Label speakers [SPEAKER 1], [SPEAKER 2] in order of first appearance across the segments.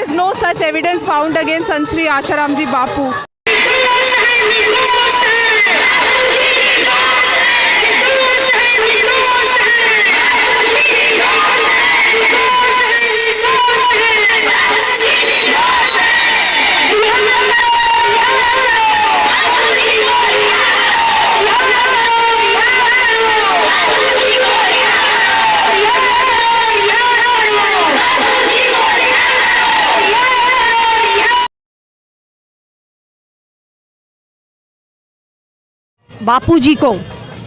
[SPEAKER 1] is no such evidence found against Sant Shri Asharam Ji Bapu.
[SPEAKER 2] बापूजी को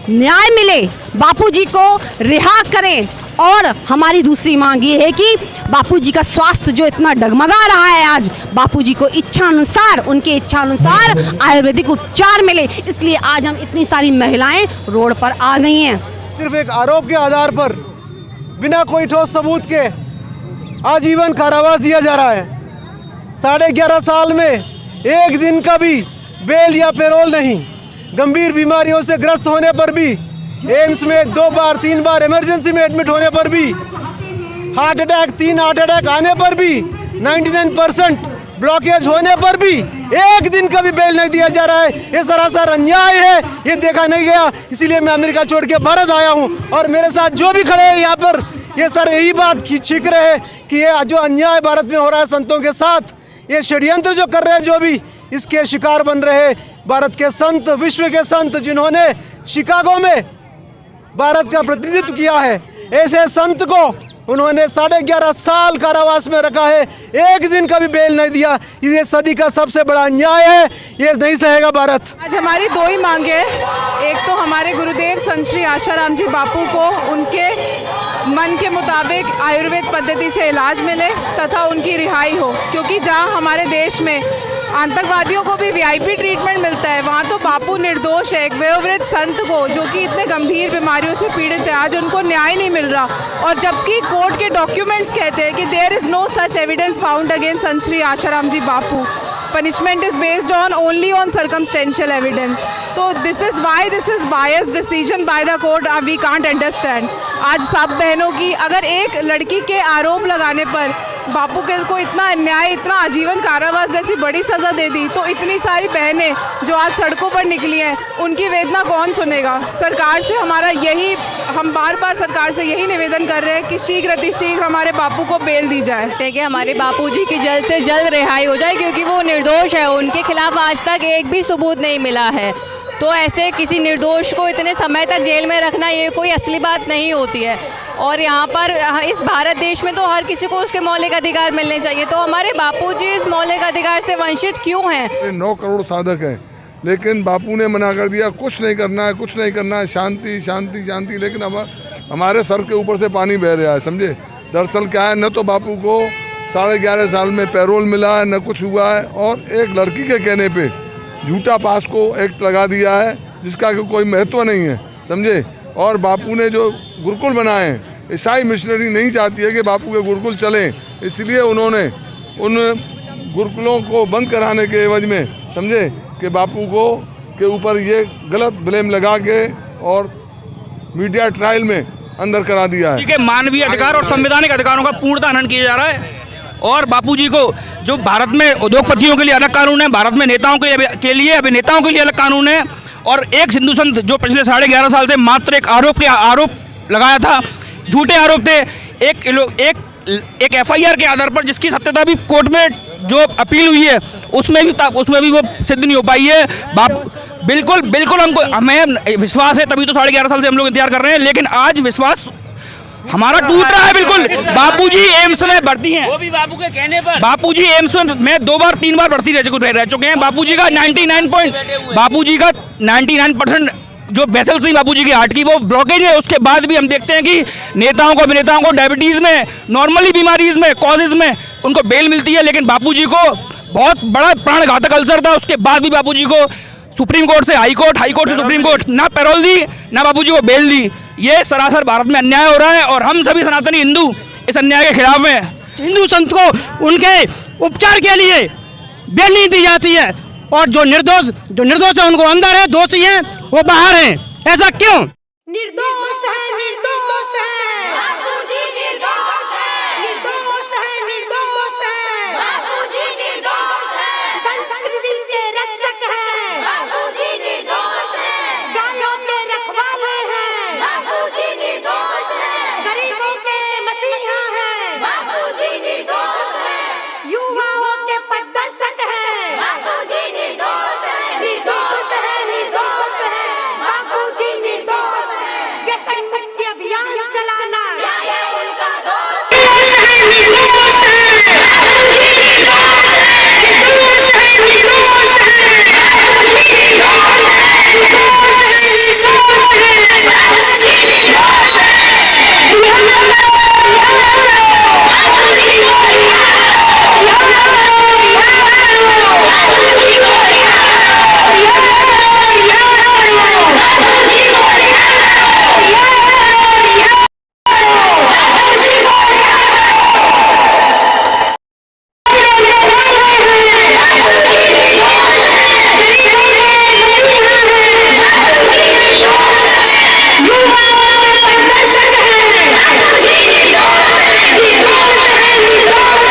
[SPEAKER 2] न्याय मिले, बापूजी को रिहा करें। और हमारी दूसरी मांग ये है कि बापूजी का स्वास्थ्य जो इतना डगमगा रहा है, आज बापूजी को इच्छानुसार, उनके इच्छानुसार आयुर्वेदिक उपचार मिले। इसलिए आज हम इतनी सारी महिलाएं रोड पर आ गई हैं।
[SPEAKER 3] सिर्फ एक आरोप के आधार पर बिना कोई ठोस सबूत के आजीवन कारावास दिया जा रहा है। 11.5 साल में एक दिन का भी बेल या पैरोल नहीं। गंभीर बीमारियों से ग्रस्त होने पर भी, एम्स में 2 बार 3 बार इमरजेंसी में एडमिट होने पर भी, 3 हार्ट अटैक आने पर भी, 99% ब्लॉकेज होने पर भी एक दिन का भी बेल नहीं दिया जा रहा है। ये सरासर अन्याय है, ये देखा नहीं गया। इसीलिए मैं अमेरिका छोड़ के भारत आया हूँ और मेरे साथ जो भी खड़े हैं यहाँ पर, ये सर यही बात छींक रहे हैं कि ये जो अन्याय भारत में हो रहा है संतों के साथ, ये षड्यंत्र जो कर रहे हैं, जो भी इसके शिकार बन रहे हैं भारत के संत, विश्व के संत, जिन्होंने शिकागो में भारत का प्रतिनिधित्व किया है, ऐसे संत को उन्होंने 11.5 साल कारावास में रखा है, एक दिन का भी बेल नहीं दिया। ये सदी का सबसे बड़ा अन्याय है, ये नहीं सहेगा भारत।
[SPEAKER 1] आज हमारी 2 ही मांगे, एक तो हमारे गुरुदेव संत श्री आशाराम जी बापू को उनके मन के मुताबिक आयुर्वेद पद्धति से इलाज मिले तथा उनकी रिहाई हो, क्योंकि जहां हमारे देश में आतंकवादियों को भी वीआईपी ट्रीटमेंट मिलता है, वहाँ तो बापू निर्दोष है। एक वयोवृद्ध संत को, जो कि इतने गंभीर बीमारियों से पीड़ित है, आज उनको न्याय नहीं मिल रहा। और जबकि कोर्ट के डॉक्यूमेंट्स कहते हैं कि there is no such evidence found against Sant Shri Asaram ji Bapu, punishment is based on only on circumstantial evidence. तो this is why this is biased decision by the court. We can't understand. आज सब बहनों की, अगर एक लड़की के आरोप लगाने पर बापू के को इतना अन्याय, इतना आजीवन कारावास जैसी बड़ी सज़ा दे दी, तो इतनी सारी बहनें जो आज सड़कों पर निकली हैं, उनकी वेदना कौन सुनेगा। सरकार से हमारा यही, हम बार बार सरकार से यही निवेदन कर रहे हैं कि शीघ्र अतिशीघ्र हमारे बापू को बेल दी जाए,
[SPEAKER 4] कि हमारे बापूजी की जल्द से जल्द रिहाई हो जाए, क्योंकि वो निर्दोष है। उनके खिलाफ आज तक एक भी सबूत नहीं मिला है। तो ऐसे किसी निर्दोष को इतने समय तक जेल में रखना, ये कोई असली बात नहीं होती है। और यहाँ पर इस भारत देश में तो हर किसी को उसके मौलिक अधिकार मिलने चाहिए। तो हमारे बापूजी इस मौलिक अधिकार से वंचित क्यों हैं?
[SPEAKER 5] 9 करोड़ साधक हैं, लेकिन बापू ने मना कर दिया, कुछ नहीं करना है, कुछ नहीं करना है, शांति शांति शांति। लेकिन अब हमारे सर के ऊपर से पानी बह रहा है, समझे। दरअसल क्या है, न तो बापू को 11.5 साल में पैरोल मिला है, न कुछ हुआ है, और एक लड़की के कहने पे झूठा पास्को एक्ट लगा दिया है, जिसका कोई महत्व नहीं है, समझे। और बापू ने जो गुरुकुल बनाए हैं, ईसाई मिशनरी नहीं चाहती है कि बापू के गुरुकुल चलें, इसलिए उन्होंने उन गुरुकुलों को बंद कराने के एवज में, समझे, कि बापू को के ऊपर ये गलत ब्लेम लगा के और मीडिया ट्रायल में अंदर करा दिया है।
[SPEAKER 6] मानवीय अधिकार और संवैधानिक अधिकारों का पूर्णतः हनन किया जा रहा है। और बापूजी को, जो भारत में उद्योगपतियों के लिए अलग कानून है, भारत में नेताओं के लिए अभिनेताओं के लिए अलग कानून है, और एक सिंधु संत जो पिछले 11.5 साल से मात्र एक आरोप लगाया था, झूठे आरोप थे, एक एफआईआर के आधार पर, जिसकी सत्यता भी कोर्ट में जो अपील हुई है उसमें भी वो सिद्ध नहीं हो पाई है। बिल्कुल हमें विश्वास है, तभी तो 11.5 साल से हम लोग इंतजार कर रहे हैं, लेकिन आज विश्वास हमारा टूट रहा है। बिल्कुल बापूजी एम्स में भर्ती हैं, वो भी बापू के कहने पर। बापूजी एम्स में 2 बार 3 बार भर्ती रह चुके हैं। बापूजी का 99% जो वेसल्स थी बापूजी की हार्ट की, वो ब्लॉकेज है। उसके बाद भी हम देखते हैं कि नेताओं को, अभिनेताओं को डायबिटीज़ में, नॉर्मली बीमारीज में, कॉजेज में उनको बेल मिलती है, लेकिन बापूजी को बहुत बड़ा प्राणघातक अल्सर था, उसके बाद भी बापूजी को सुप्रीम कोर्ट से हाई कोर्ट से सुप्रीम कोर्ट ना पैरोल दी, ना बापूजी को बेल दी। ये सरासर भारत में अन्याय हो रहा है और हम सभी सनातनी हिंदू इस अन्याय के खिलाफ हैं।
[SPEAKER 7] हिंदू संत को उनके उपचार के लिए बेल नहीं दी जाती है, और जो निर्दोष है उनको अंदर है, दोषी है वो बाहर है। ऐसा क्यों?
[SPEAKER 8] निर्दोष है